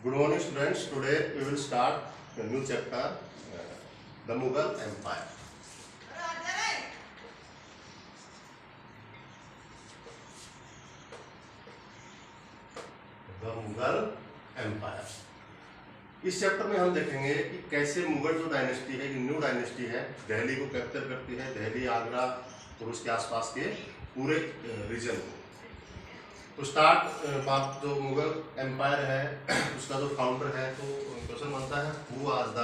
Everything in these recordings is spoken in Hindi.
Good morning, students. Today we will start a new chapter, the Mughal Empire. The Mughal Empire. इस चैप्टर में हम देखेंगे कि कैसे मुगल जो डायनेस्टी है, न्यू डायनेस्टी है, दिल्ली को कैप्चर करती है, दिल्ली, आगरा और उसके आसपास के पूरे रीजन को। तो स्टार्ट बात जो मुगल एम्पायर है उसका जो फाउंडर है, तो क्वेश्चन बनता है who was the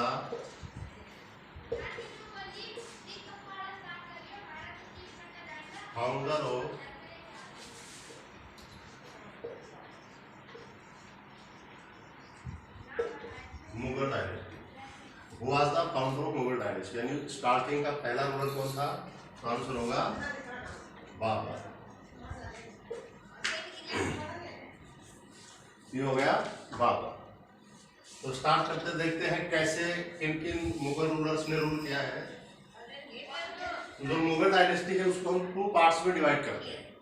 founder of Mughal dynasty. Who was the founder of Mughal dynasty, यानी स्टार्टिंग का पहला रूलर कौन था? तो आंसर होगा बाबर। ये हो गया बाबर। तो स्टार्ट करते देखते हैं कैसे किन किन मुगल रूलर्स ने रूल किया है। जो मुगल डायनेस्टी है उसको हम 2 पार्ट्स में डिवाइड करते हैं,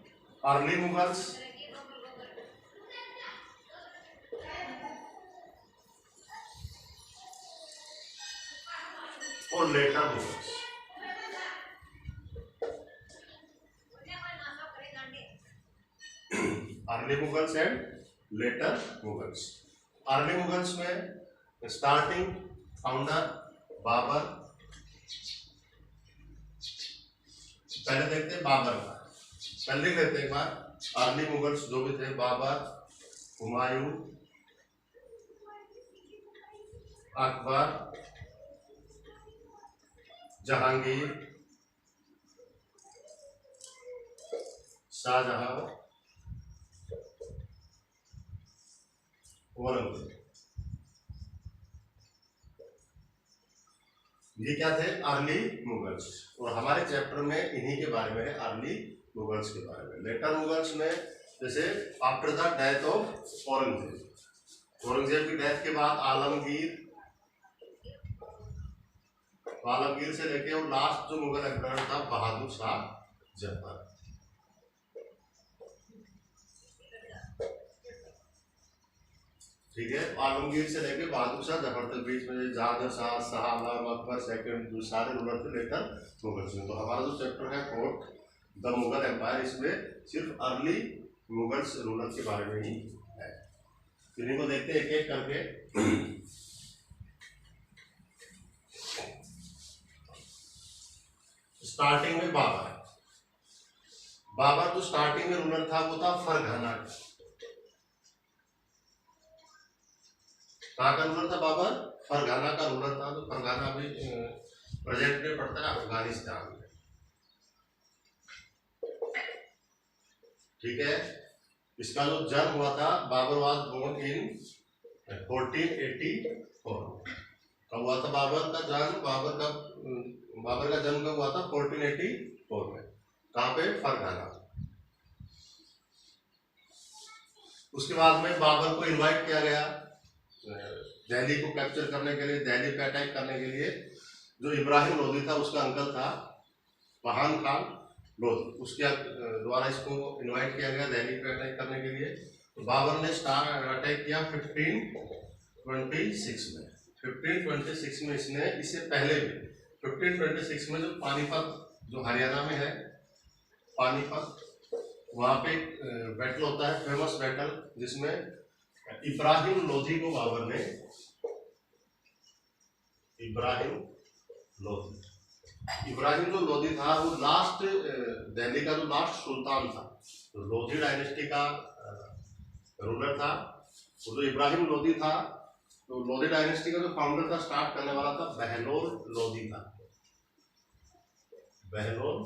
अर्ली मुगल्स और later Mughals. Early Mughals and later Mughals. Early Mughals में स्टार्टिंग फाउंडर बाबर। पहले देखते हैं बाबर का, पहले लिख लेते हैं एक बार। अर्ली मुगल्स जो भी थे, बाबर, हुमायूं, अकबर, जहांगीर, शाहजहां, औरंगजेब। ये क्या थे? अर्ली मुगल्स। और हमारे चैप्टर में इन्हीं के बारे में है, अर्ली मुगल्स के बारे में। लेटर मुगल्स में जैसे after the death of Aurangzeb, Aurangzeb की डेथ के बाद आलमगीर, आलमगीर से लेके और लास्ट जो मुगल एम्पायर था बहादुर शाह जफर। ठीक है, आलमगीर से लेके बहादुर शाह जफर तक बीच में जहां शाह, शाह आलम, अकबर सेकंड, जो सारे रूलर थे लेटर मुगल्स में। तो हमारा जो चैप्टर है फोर्थ, द मुगल एम्पायर, इसमें सिर्फ अर्ली मुगल्स रूलर के बारे में ही है। इन्हीं को देखते हैं एक एक करके। स्टार्टिंग में बाबर। बाबर जो स्टार्टिंग में रूलर था वो था फरघाना का। कहाँ का रूलर था बाबर? फरघाना का रूलर था। तो फरघाना अभी प्रेजेंट में पड़ता है अफगानिस्तान में। ठीक है, इसका जो जन्म हुआ था, बाबर वाज बोर्न इन 1484। कब हुआ था बाबर का जन्म? बाबर का जन्म कब हुआ था? 1484 में। कहाँ पे? फरघाना। उसके बाद में बाबर को इनवाइट किया गया दिल्ली को कैप्चर करने के लिए, दिल्ली पे अटैक करने के लिए। जो इब्राहिम लोदी था उसका अंकल था पहान खान लोदी, उसके द्वारा इसको इनवाइट किया गया दिल्ली पे अटैक करने के लिए। तो बाबर ने अटैक किया 1526 में। 1526 में इससे पहले भी 1526 में जो पानीपत, जो हरियाणा में है पानीपत, वहां पे बैटल होता है, फेमस बैटल, जिसमें इब्राहिम लोदी को बाबर ने, इब्राहिम जो लोदी था वो लास्ट दिल्ली का जो लास्ट सुल्तान था, तो लोधी डायनेस्टी का रूलर था। वो जो इब्राहिम लोदी था, तो लोधी डायनेस्टी का जो फाउंडर था, स्टार्ट करने वाला था बहलोल लोदी था। बहलोल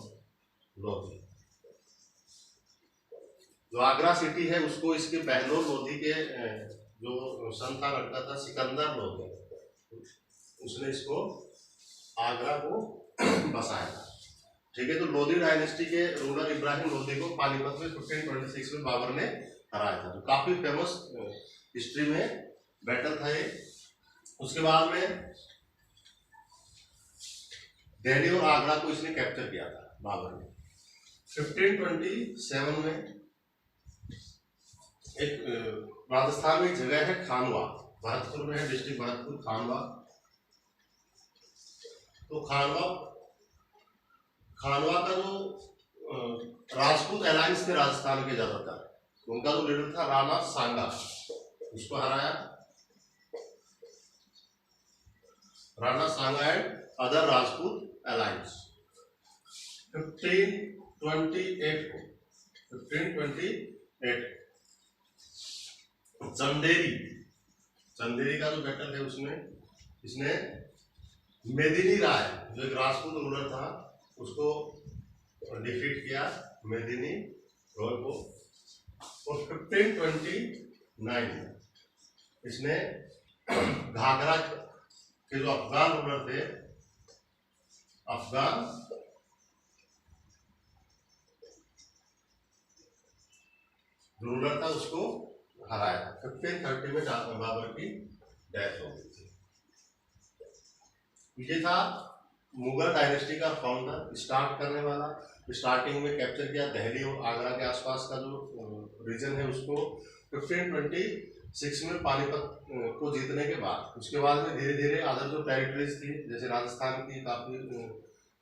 लोदी जो आगरा सिटी है उसको इसके बहलोल लोदी के जो सन था, लड़का था सिकंदर लोदी, उसने इसको आगरा को बसाया था। ठीक है, तो लोधी डायनेस्टी के रूलर इब्राहिम लोदी को पानीपत में 1526 में बाबर ने हराया था। तो काफी फेमस हिस्ट्री में बैटल था ये। उसके बाद में दिल्ली और आगरा को इसने कैप्चर किया था बाबर ने। 1527 में एक राजस्थान में एक जगह है खानवा, भरतपुर में है, डिस्ट्रिक्ट भरतपुर, खानवा। तो खानवा का जो राजपूत अलायंस थे राजस्थान के ज्यादातर, उनका जो लीडर था राणा सांगा, उसको हराया। राणा सांगा एंड अदर राजपूत अलायंस 1528 को, 1528 चंदेरी का जो बैटल है उसमें इसने मेदिनी राय जो एक राजपूत रूलर था उसको डिफीट किया, मेदिनी रॉय को। और 1529 में इसने घाघरा के जो अफगान रूलर थे, अफगान रूलर था उसको हराया। 1530 में बाबर की डेथ हो गई थी। ये था मुगल डायनेस्टी का फाउंडर, स्टार्ट करने वाला। स्टार्टिंग में कैप्चर किया दिल्ली और आगरा के आसपास का जो रीजन है उसको 1526 में पानीपत को जीतने के बाद। उसके बाद में धीरे धीरे अदर जो टेरिटरीज थी, जैसे राजस्थान की काफी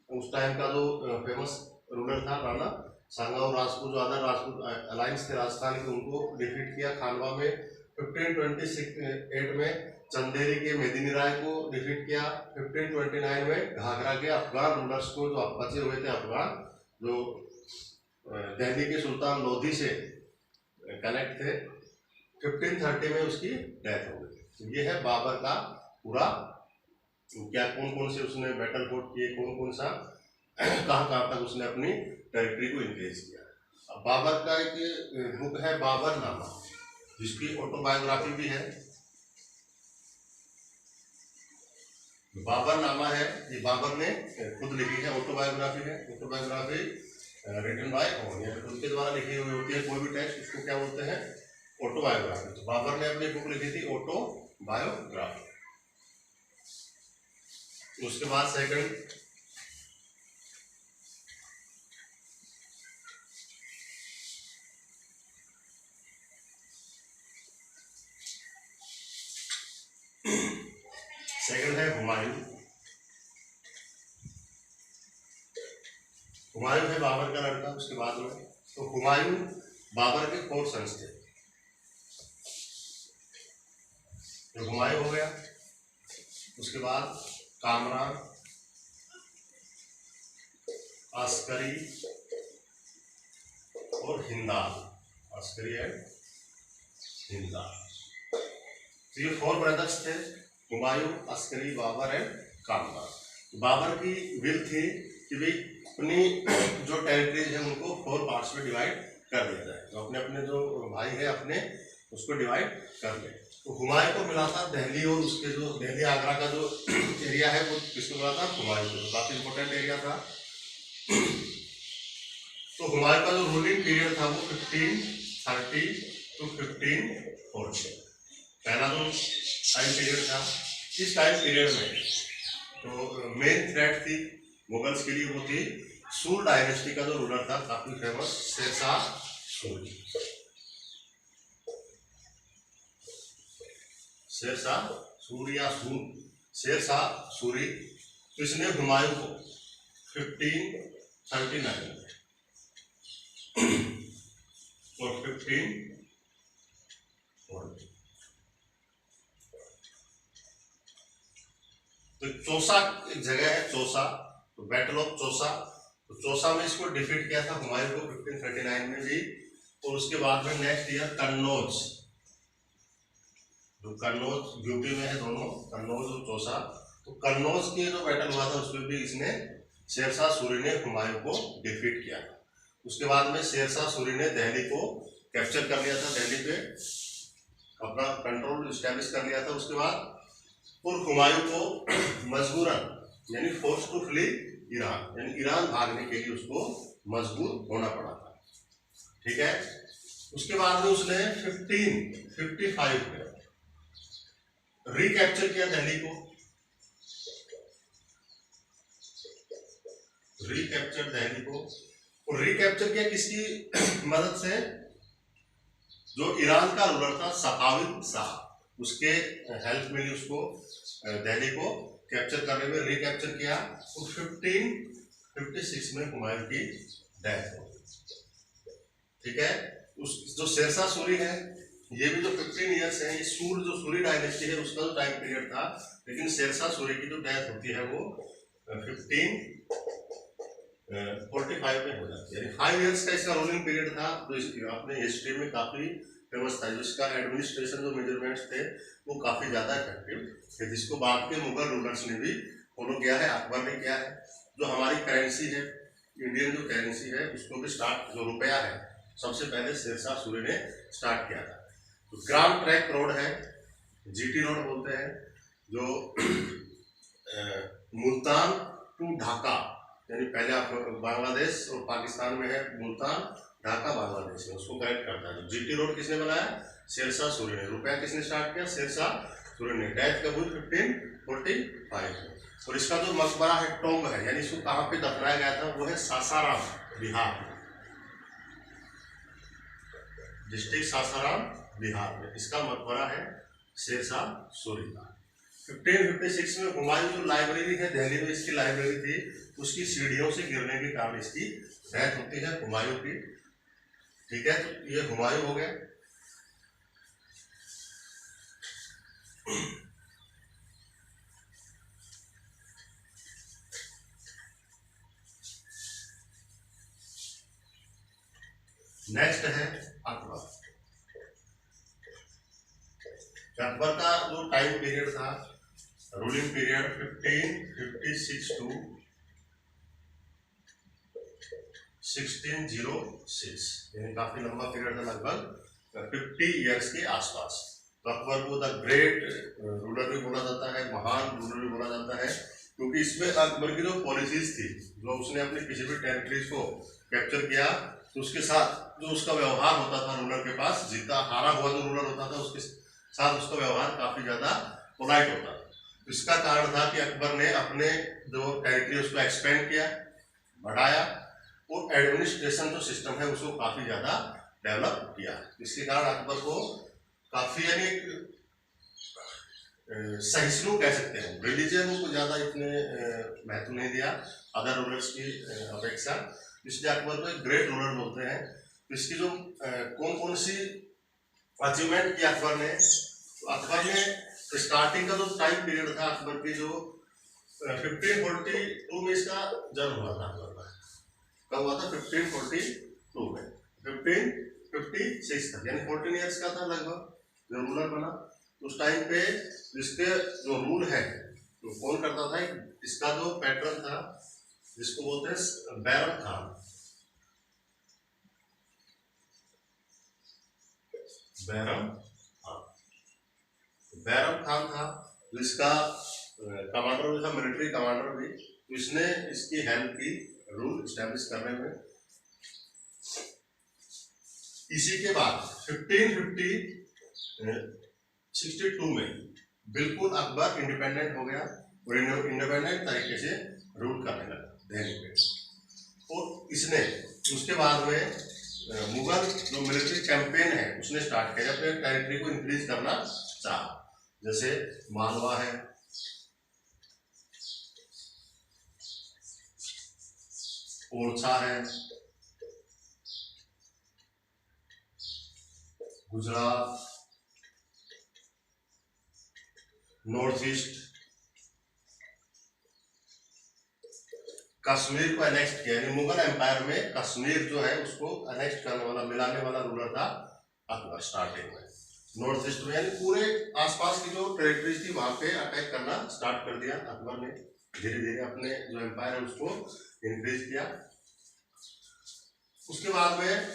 उस टाइम का जो फेमस रूलर था राणा सांगा, और राजपूत जो अदर राजपूत अलायंस थे राजस्थान के, उनको डिफीट किया। खानवा में 1528 में चंदेरी के मेदिनी राय को डिफीट किया। 1529 में घाघरा के अफगान रूलर्स को, जो बचे हुए थे अफगान, जो दिल्ली के सुल्तान लोधी से कनेक्ट थे, 1530 में उसकी डेथ हो गई। तो ये है बाबर का पूरा, क्या कौन कौन से उसने बैटल फोर्ट किए, कौन कौन सा कहाँ तक उसने अपनी टेरिटरी को इंक्रीज किया। अब बाबर का एक बुक है बाबरनामा, जिसकी ऑटोबायोग्राफी भी है। बाबरनामा है, ये बाबर ने खुद लिखी है, ऑटोबायोग्राफी है। ऑटोबायोग्राफी रिटन बाय उनके द्वारा लिखी हुई होती है। कोई भी टेक्स्ट उसको क्या बोलते हैं, ऑटोबायोग्राफी। तो बाबर ने अपनी बुक लिखी थी ऑटोबायोग्राफी। उसके बाद सेकंड है हुमायूं। हुमायूं है बाबर का लड़का। उसके बाद में तो हुमायूं बाबर के 4 सन्स थे। तो हुमायूं हो गया। उसके बाद कामरान, अस्करी और हिंदाल, अस्करी एंड हिंदाल। तो ये 4 ब्रदर्स थे, हुमायूं, अस्करी, बाबर एंड कामरान। बाबर की विल थी कि भाई अपनी जो टेरिटरीज है उनको 4 पार्ट्स में डिवाइड कर दिया जाए। तो अपने अपने जो भाई है अपने उसको डिवाइड कर ले। तो हुमायूं को मिला था दिल्ली, और उसके जो दिल्ली आगरा का जो एरिया है वो किसको मिला था, हुमायूं को। काफी इंपॉर्टेंट एरिया था। तो हुमायूं का जो रूलिंग पीरियड था वो 1530 to 1540 पहला जो टाइम पीरियड था। इस टाइम पीरियड में तो मेन थ्रेट थी मुगल्स के लिए, वो थी सूर डायनेस्टी का जो रूलर था, काफी फेमस, शेरशाह सूरी। शेरशाह सूरी या शेरशाह सूरी। तो इसने हुमायूं को 1539 और 1540 तो चौसा एक जगह है, चौसा, तो बैटल ऑफ चौसा। तो चौसा में इसको डिफीट किया था हुमायूं को 1539 में भी। और उसके बाद में नेक्स्ट ईयर कन्नौज, जो कन्नौज यूपी में है दोनों, कन्नौज और चौसा। तो कन्नौज के जो बैटल हुआ था उसमें भी इसने शेरशाह सूरी ने हुमायूं को डिफीट किया था। उसके बाद में शेरशाह सूरी ने दिल्ली को कैप्चर कर लिया था, दिल्ली पे अपना कंट्रोल इस्टेब्लिश कर लिया था। उसके बाद और हुमायूं को मजबूरन यानी फोर्स टू फ्ली ईरान, यानी ईरान भागने के लिए उसको मजबूर होना पड़ा था। ठीक है। उसके बाद में उसने 1555 में रिकैप्चर किया दिल्ली को, रिकैप्चर दिल्ली को। और रिकैप्चर किया किसकी मदद से, जो ईरान का रूलर था सफाविद शाह, उसके हेल्प मिली उसको दिल्ली को कैप्चर करने में, रिकैप्चर किया। तो 1556 में हुमायूं की डेथ हो, ठीक है। उस जो शेरशाह सूरी है, ये भी जो 15 ईयर्स है, ये सूरी डायनेस्टी है उसका जो टाइम पीरियड था, लेकिन शेरशाह सूरी की जो डेथ होती है वो 1545 में हो जाती है, यानी 5 ईयर्स का इसका रूलिंग पीरियड था। तो इसकी अपने हिस्ट्री में काफी फेमस था, जिसका एडमिनिस्ट्रेशन जो मेजरमेंट्स थे वो काफी ज्यादा इफेक्टिव थे, जिसको बाद के मुगल रूलर्स ने भी फॉलो किया है, अकबर ने किया है। जो हमारी करेंसी है, इंडियन जो करेंसी है, उसको भी स्टार्ट, जो रुपया है, सबसे पहले शेरशाह सूरी ने स्टार्ट किया था। तो ग्राम ट्रैंक रोड है, जीटी रोड बोलते हैं, जो मुल्तान टू ढाका, यानी पहले आप बांग्लादेश और पाकिस्तान में है मुल्तान, ढाका बांग्लादेश में, उसको कनेक्ट करता है। जीटी रोड किसने बनाया? शेरशाह सूरी ने। रुपया किसने स्टार्ट किया? शेरशाह सूरी ने। डेथ कब हुई? 1545 में। और इसका जो मकबरा है, टॉम्ब है, यानी इसको कहाँ पे दफनाया गया था, वो है सासाराम, बिहार, डिस्ट्रिक्ट सासाराम, बिहार में इसका मकबरा है शेरशाह सूरी का। 1556 में हुमायूं जो लाइब्रेरी है दिल्ली में, इसकी लाइब्रेरी थी, उसकी सीढ़ियों से गिरने के कारण इसकी डेथ होती है हुमायूं की, ठीक है। तो ये हुमायूं हो गए। नेक्स्ट है अकबर। अकबर का जो टाइम पीरियड था, रूलिंग पीरियड 1556 टू 1606, यानी काफी लंबा पीरियड था, लगभग 50 ईयर्स के आसपास। तो अकबर को द ग्रेट रूलर भी बोला जाता है, महान रूलर भी बोला जाता है, क्योंकि इसमें अकबर की जो पॉलिसीज थी, जो उसने अपने किसी भी टेरिटरीज को कैप्चर किया, तो उसके साथ जो उसका व्यवहार होता था रूलर के पास, जीता हारा हुआ जो रूलर होता था उसके साथ उसका व्यवहार काफी ज्यादा पोलाइट होता था। इसका कारण था कि अकबर ने अपने जो टेरिटरी उसको एक्सपेंड किया, बढ़ाया, और एडमिनिस्ट्रेशन जो सिस्टम है उसको काफी ज्यादा डेवलप किया। इसके कारण अकबर को काफी, यानी सहिष्णु कह सकते हैं, रिलीजन को ज्यादा इतने महत्व नहीं दिया अदर रूलर्स की अपेक्षा, इसलिए अकबर को एक ग्रेट रूलर बोलते हैं। इसकी जो कौन कौन सी अचीवमेंट किया अकबर ने, तो अकबर ने स्टार्टिंग का जो टाइम पीरियड था अकबर की, जो 1542 में इसका जन्म हुआ था अकबर का। कब हुआ था? 1542 में। 1556 तक, यानी 14 ईयर्स का था लगभग जो रूलर बना। उस टाइम पे इसके जो रूल है, तो कौन करता था? इसका जो पैटर्न था, जिसको बोलते हैं बैरम खान, बैरम खान था, जिसका कमांडर भी था, मिलिट्री कमांडर भी। तो इसने इसकी हेल्प की रूल स्टैब्लिश करने में। इसी के बाद 1562 में बिल्कुल अकबर इंडिपेंडेंट हो गया और इंडिपेंडेंट तरीके से रूल करने लगा दिल्ली पे। और इसने उसके बाद में मुगल जो मिलिट्री कैंपेन है उसने स्टार्ट किया, अपने टेरिटरी को इंक्रीज करना चाहा, जैसे मालवा है, ओरछा है, गुजरात, नॉर्थ ईस्ट, कश्मीर को अनेक्ट किया। यानी मुगल एम्पायर में कश्मीर जो है उसको अनेक्ट करने वाला, मिलाने वाला रूलर था अकबर स्टार्टिंग में। नॉर्थ ईस्ट में, यानी पूरे आसपास की जो टेरिटरीज थी वहां पे अटैक करना स्टार्ट कर दिया अकबर ने। धीरे धीरे अपने जो एम्पायर है उसको इंक्रीज किया। उसके बाद में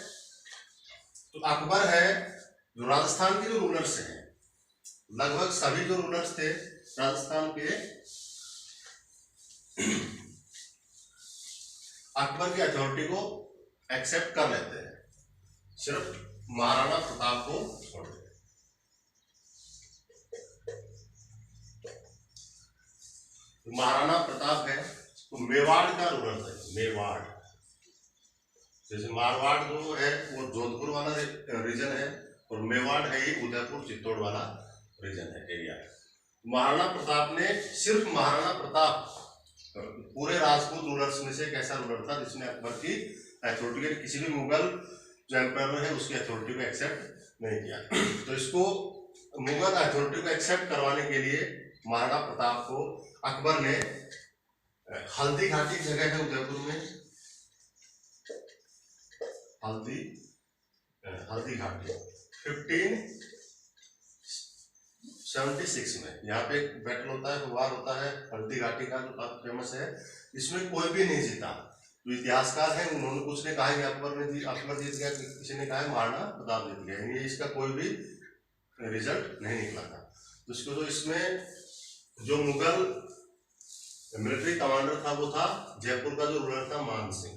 तो अकबर है, जो राजस्थान के जो रूलर्स हैं, लगभग सभी जो रूलर्स थे राजस्थान के, अकबर की अथॉरिटी को एक्सेप्ट कर लेते हैं, सिर्फ महाराणा प्रताप को छोड़ देते हैं। तो महाराणा प्रताप है, तो मेवाड़ का रूलर था। मेवाड़, जैसे मारवाड़ जो है वो जोधपुर वाला रीजन है, और मेवाड़ है ये उदयपुर चित्तौड़ वाला रीजन है, एरिया है। महाराणा प्रताप ने, सिर्फ महाराणा प्रताप पूरे राजपूत रूलर्स में से एक ऐसा रूलर था जिसने अकबर की अथॉरिटी, किसी भी मुगल जो एम्पायर है उसकी अथॉरिटी को एक्सेप्ट नहीं किया। तो इसको मुगल अथॉरिटी को एक्सेप्ट करवाने के लिए महाराणा प्रताप को अकबर ने हल्दी घाटी जगह है उदयपुर में, हल्दी घाटी 1576 में यहाँ पे एक बैटल होता है, वार होता है हल्दी घाटी का, जो काफी फेमस है। इसमें कोई भी नहीं जीता। जो इतिहासकार है उन्होंने, कुछ ने कहा कि अकबर जीत गया, किसी ने कहा महाराणा प्रताप जीत गया, यानी इसका कोई भी रिजल्ट नहीं निकला था। तो इसको, तो इसमें जो मुगल मिलिट्री कमांडर था वो था जयपुर का जो रूलर था मान सिंह।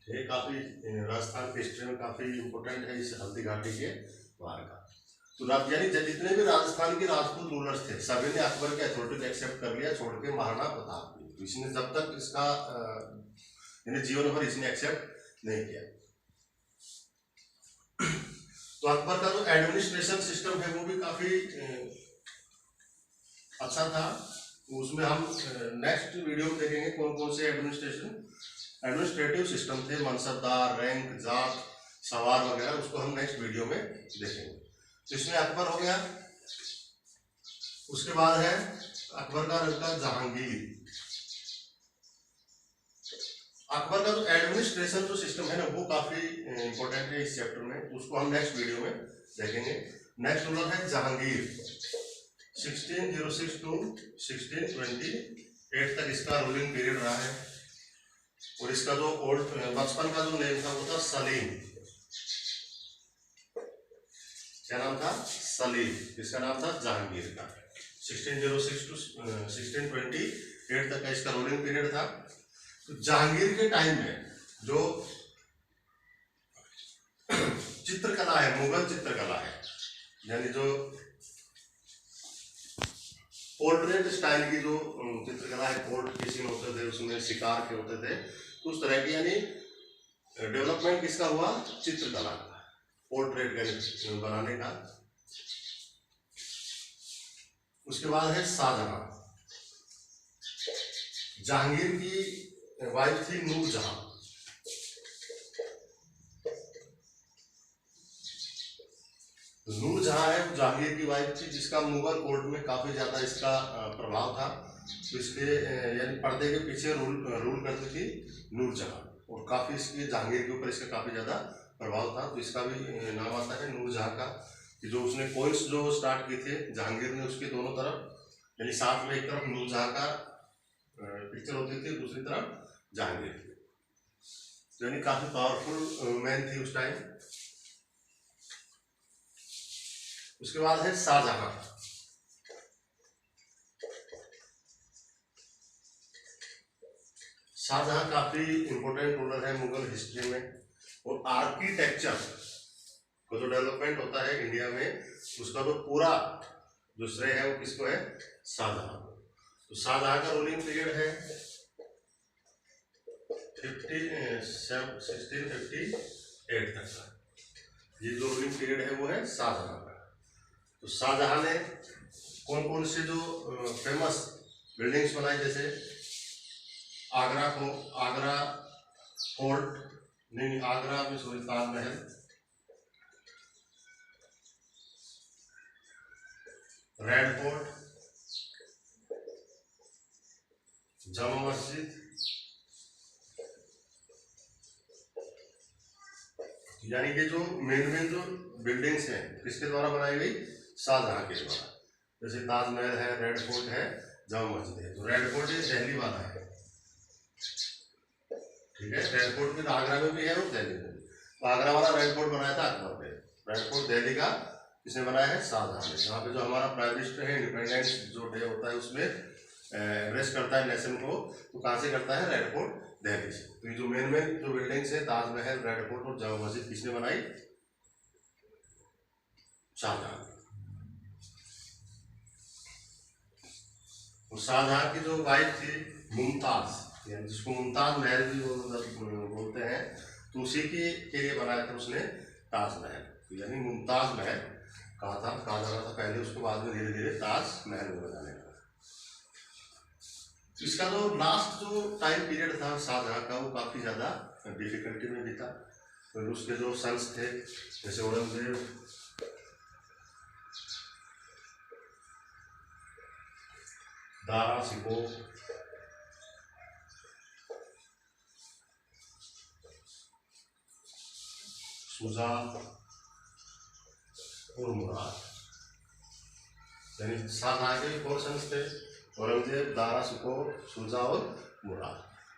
ये काफी राजस्थान की हिस्ट्री में काफी इंपोर्टेंट है इस हल्दी घाटी के वार का। तो यानी जितने भी राजस्थान के राजपूत रूलर्स थे सभी ने अकबर के अथॉरिटी को एक्सेप्ट कर लिया, छोड़ के महाराणा प्रताप की। तो इसने जब तक इसका जीवन भर इसने एक्सेप्ट नहीं किया। तो अकबर का जो एडमिनिस्ट्रेशन सिस्टम है वो भी काफी अच्छा था। उसमें हम नेक्स्ट वीडियो में देखेंगे कौन कौन से एडमिनिस्ट्रेटिव सिस्टम थे, मनसबदार, रैंक, जाट, सवार वगैरह, उसको हम नेक्स्ट वीडियो में देखेंगे। तो इसमें अकबर हो गया। उसके बाद है अकबर का लड़का जहांगीर। अकबर का जो एडमिनिस्ट्रेशन जो सिस्टम है ना वो काफी इंपॉर्टेंट है इस चैप्टर में, उसको हम नेक्स्ट वीडियो में देखेंगे। नेक्स्ट रूलर है जहांगीर, 1606 टू 1628 तक इसका रूलिंग पीरियड रहा है। और इसका जो बचपन का जो नेम था वो था सलीम। क्या नाम था? सलीम। इसका नाम था जहांगीर का। 1606 टू 1628 तक का इसका रूलिंग पीरियड था। तो जहांगीर के टाइम में जो चित्रकला है, मुगल चित्रकला है, यानी जो पोर्ट्रेट स्टाइल की जो चित्रकला है, पोर्ट के सीन होते थे, उसमें शिकार के होते थे, तो उस तरह की यानी डेवलपमेंट किसका हुआ? चित्रकला का, पोर्ट्रेट बनाने का। उसके बाद है शाहजहां। जहांगीर की वाइफ थी नूरजहां। नूरजहां है जहांगीर की वाइफ थी, जिसका मुगल कोर्ट में काफी ज्यादा इसका प्रभाव था। तो इसके यानी पर्दे के पीछे रूल करती थी नूरजहां, और काफी इसके जहांगीर के ऊपर इसका काफी ज्यादा प्रभाव था। तो इसका भी नाम आता है नूरजहां का, कि जो उसने कोइंस जो स्टार्ट किए थे जहांगीर ने, उसके दोनों तरफ यानी साथ में एक तरफ नूरजहां का पिक्चर होती थी, दूसरी तरफ जहांगीर की। यानी काफी पावरफुल मैन थी उस टाइम। उसके बाद है शाहजहां। शाहजहां काफी इंपोर्टेंट रूलर है मुगल हिस्ट्री में, और आर्किटेक्चर को जो डेवलपमेंट होता है इंडिया में, उसका तो पूरा जो श्रेय है वो किसको है? शाहजहां। तो शाहजहां का रूलिंग पीरियड है 1658 तक का। ये जो रूलिंग पीरियड है वो है शाहजहां का। तो शाहजहां ने कौन कौन से जो फेमस बिल्डिंग्स बनाई, जैसे आगरा फोर्ट, नहीं आगरा में sorry Taj Mahal, red fort, Jama Masjid, यानी कि जो मेन जो बिल्डिंग्स हैं किसके द्वारा बनाई गई? शाहजहां के द्वारा। जैसे ताजमहल है, रेड फोर्ट है, जामा मस्जिद है। तो रेड फोर्ट ये दिल्ली वाला है, ठीक है। रेड फोर्ट भी आगरा में भी है और दिल्ली में भी। तो आगरा वाला रेड फोर्ट बनाया था अकबर ने। रेड फोर्ट दिल्ली का किसने बनाया है? शाहजहां ने। जहाँ पे जो हमारा प्राइम मिनिस्टर है इंडिपेंडेंस जो डे होता है उसमें एड्रेस करता है नेशन को, तो कहाँ से करता है? रेड फोर्ट दिल्ली से। तो ये जो मेन जो बिल्डिंग्स है ताजमहल, रेड फोर्ट और जामा मस्जिद किसने बनाई? शाहजहां। शाहजहां की जो वाइफ थी मुमताज, यानी जिसको मुमताज महल भी बोलते हैं, तो उसी के लिए बनाया था उसने ताजमहल। यानी मुमताज महल कहा जाता था पहले, उसके बाद में धीरे धीरे ताज महल में बदलने लगा। इसका जो लास्ट जो टाइम पीरियड था शाहजहां का, वो काफ़ी ज़्यादा डिफिकल्टी में भी था। फिर उसके जो सन्स थे जैसे औरंगजेब, दारा शिकोह, शुजा और मुराद, यानी शाहजहां के भी 4 सन्स थे, औरंगजेब, दारा शिकोह, शुजा और मुराद।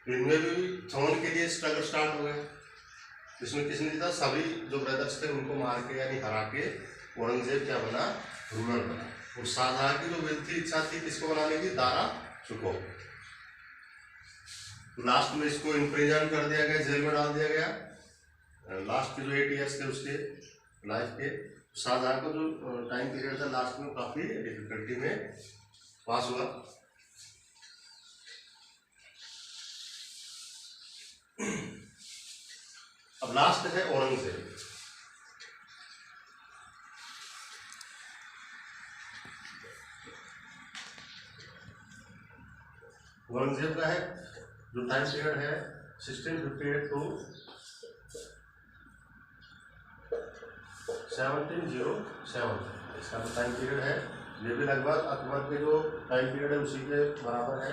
इनमें भी थ्रोन के लिए स्ट्रगल स्टार्ट हो गया। इसमें किसने जीता? सभी जो ब्रदर्स थे उनको मार के यानी हरा के औरंगजेब क्या बना? रूलर बना। और शाहजहां की जो विल थी, इच्छा थी किसको बनाने की? दारा शिकोह। लास्ट में इसको इम्प्रिजन कर दिया गया, जेल में डाल दिया गया। लास्ट के जो 8 ईयर्स थे उसके लाइफ के, शाहजहां को जो टाइम पीरियड था लास्ट में काफ़ी डिफिकल्टी में पास हुआ। अब लास्ट है औरंगजेब। औरंगजेब का है जो टाइम पीरियड है 1658 टू 1707, इसका जो टाइम पीरियड है ये भी लगभग अकबर के जो टाइम पीरियड है उसी के बराबर है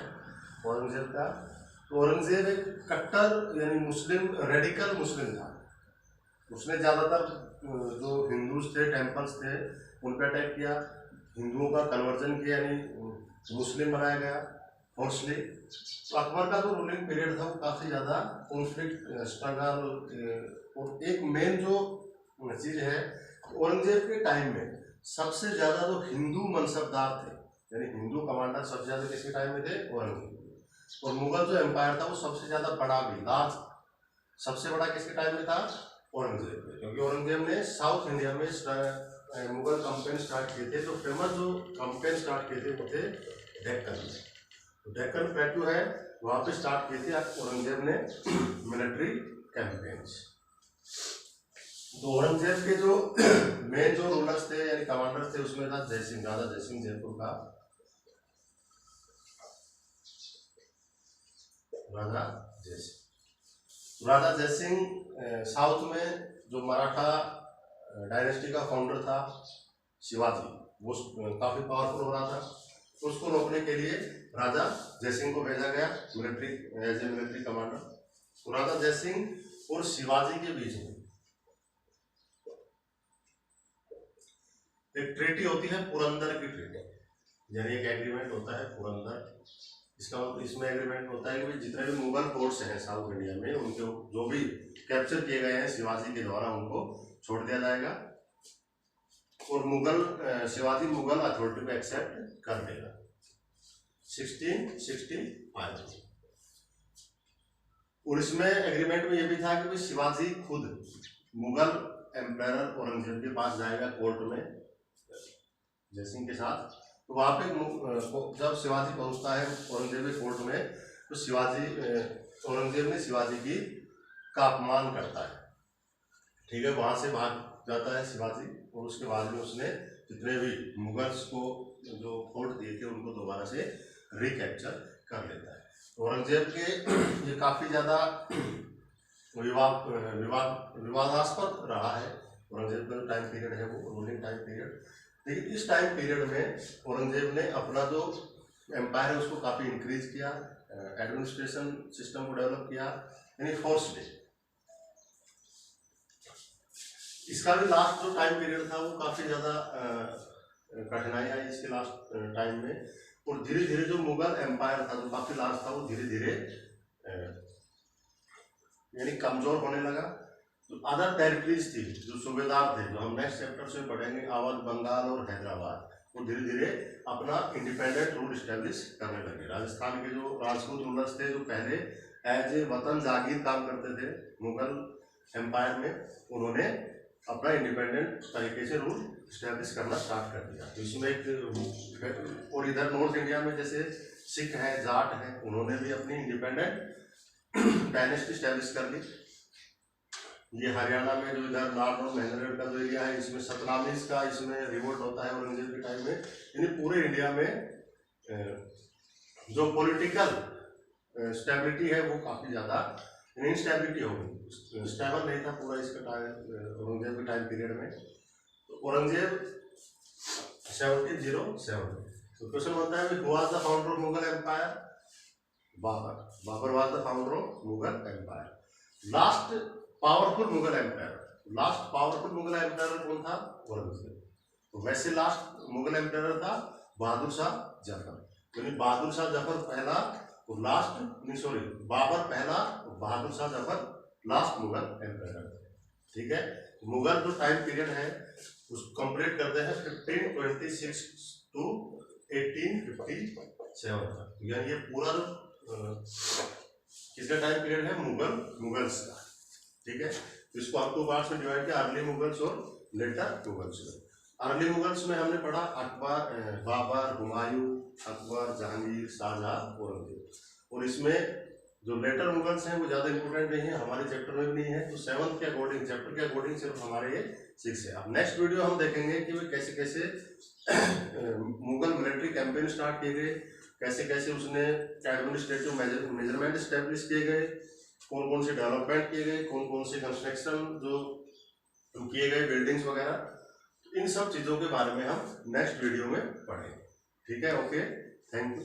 औरंगजेब का। तो औरंगजेब एक कट्टर यानी मुस्लिम, रेडिकल मुस्लिम था। उसने ज़्यादातर जो हिंदूज थे, टेम्पल्स थे, उन पर अटैक किया, हिंदुओं का कन्वर्जन किया यानी मुस्लिम बनाया गया फोर्सली। तो अकबर का जो रूलिंग पीरियड था वो काफ़ी ज़्यादा कॉन्फ्लिक्ट, स्ट्रगल, और एक मेन जो चीज़ है औरंगजेब के टाइम में सबसे ज़्यादा जो हिंदू मनसबदार थे यानी हिंदू कमांडर सबसे ज़्यादा किसके टाइम में थे? औरंगजेब। और मुगल जो एम्पायर था वो सबसे ज़्यादा बड़ा भी, लार्ज, सबसे बड़ा किसके टाइम में था? औरंगजेब में। क्योंकि औरंगजेब ने साउथ इंडिया में मुगल कंपेन स्टार्ट किए थे। जो फेमस जो कंपेन स्टार्ट किए थे वो थे डेक्कन में। तो डेक्कन प्लेटू है, वहाँ पे स्टार्ट किए थे औरंगजेब ने मिलिट्री कैंपेन्स। तो औरंगजेब के जो मेन जो रूलर्स थे यानी कमांडर थे उसमें था जयसिंह, राजा जयसिंह जयपुर का राजा जयसिंह। राजा जयसिंह साउथ में जो मराठा डायनेस्टी का फाउंडर था शिवाजी, वो काफी पावरफुल हो रहा था। उसको रोकने के लिए राजा जयसिंह को भेजा गया military, as a military commander. तो राजा जयसिंह और शिवाजी के बीच में एक ट्रीटी होती है, पुरंदर की ट्रीटी, यानी एक एग्रीमेंट होता है पुरंदर। इसका इसमें एग्रीमेंट होता है कि जितने भी मुगल फोर्ट्स हैं साउथ इंडिया में, उनके जो भी कैप्चर किए गए हैं शिवाजी के द्वारा उनको छोड़ दिया जाएगा और शिवाजी मुगल अथॉरिटी को एक्सेप्ट कर देगा 1665। और इसमें एग्रीमेंट में यह भी था कि शिवाजी खुद मुगल एम्पायर औरंगजेब के पास जाएगा कोर्ट में जयसिंह के साथ। तो वहाँ पे जब शिवाजी पहुँचता है औरंगजेब के कोर्ट में, तो औरंगजेब ने शिवाजी का अपमान करता है, ठीक है, वहाँ से भाग जाता है शिवाजी। और उसके बाद में उसने जितने भी मुगल्स को जो फोर्ट दिए थे उनको दोबारा से रिकैप्चर कर लेता है। औरंगजेब के ये काफ़ी ज़्यादा विवादास्पद रहा है औरंगजेब का जो टाइम पीरियड है वो रूलिंग टाइम पीरियड। लेकिन इस टाइम पीरियड में औरंगजेब ने अपना जो एम्पायर है उसको काफ़ी इंक्रीज किया, एडमिनिस्ट्रेशन सिस्टम को डेवलप किया यानी फोर्सली। इसका भी लास्ट जो टाइम पीरियड था वो काफ़ी ज़्यादा कठिनाई आई इसके लास्ट टाइम में। और धीरे धीरे जो मुगल एम्पायर था जो काफ़ी लार्ज था वो धीरे धीरे यानी कमज़ोर होने लगा। तो अदर टेरिटरीज थी, जो सूबेदार थे, जो हम नेक्स्ट चैप्टर से पढ़ेंगे, अवध, बंगाल और हैदराबाद, वो धीरे धीरे अपना इंडिपेंडेंट रूल इस्टेब्लिश करने लगे। राजस्थान के जो राजपूत रूलर्स थे जो पहले एज ए वतन जागीर काम करते थे मुगल एम्पायर में, उन्होंने अपना इंडिपेंडेंट तरीके से रूल इस्टेब्लिश करना स्टार्ट कर दिया। तो इसमें एक और इधर नॉर्थ इंडिया में जैसे सिख है, जाट है, उन्होंने भी अपनी इंडिपेंडेंट डायनेस्टी इस्टेब्लिश कर ली। ये हरियाणा में जो इधर नॉर्थ और महेंद्रगढ़ का जो एरिया है, इसमें सतनामीज का इसमें रिवोल्ट होता है औरंगजेब के टाइम में। यानी पूरे इंडिया में जो पॉलिटिकल स्टेबिलिटी है वो काफ़ी ज़्यादा इनस्टेबिलिटी हो गई, स्टेबल नहीं था पूरा इसका टाइम औरंगजेब के टाइम पीरियड में। तो औरंगजेब 1707। तो क्वेश्चन बनता है who was the founder of Mughal empire? Babur. Babur was the founder of Mughal empire. Last powerful Mughal empire, last powerful Mughal empire कौन था? औरंगजेब। तो वैसे लास्ट मुगल एम्पायर था बहादुर शाह जफर, यानी बहादुर शाह जफर पहला और लास्ट, नहीं सॉरी, बाबर पहला और बहादुर शाह जफर लास्ट मुगल एम्पायर। ठीक है, मुगल जो टाइम पीरियड है उसको कंप्लीट करते हैं 1526 टू 1857 तक, यानी ये पूरा जो किसका टाइम पीरियड है? मुगल्स का। ठीक है, तो इसको आप 2 पार्ट्स में डिवाइड किया, अर्ली मुगल्स और लेटर मुगल्स में। अर्ली मुगल्स में हमने पढ़ा अकबर, बाबर, हुमायूं, अकबर, जहांगीर, शाहजहां, औरंगजेब। और इसमें जो लेटर मुगल्स हैं वो ज़्यादा इंपॉर्टेंट नहीं है, हमारे चैप्टर में भी नहीं है, तो 7th के अकॉर्डिंग, चैप्टर के अकॉर्डिंग सिर्फ हमारे ये 6 है। अब नेक्स्ट वीडियो हम देखेंगे कि वे कैसे कैसे मुगल मिलिट्री कैंपेन स्टार्ट किए गए, कैसे कैसे उसने एडमिनिस्ट्रेटिव मेजरमेंट स्टैब्लिश किए गए, कौन कौन से डेवलपमेंट किए गए, कौन कौन से कंस्ट्रक्शन जो किए गए, बिल्डिंग्स वगैरह। इन सब चीज़ों के बारे में हम नेक्स्ट वीडियो में पढ़ेंगे। ठीक है, ओके, थैंक यू।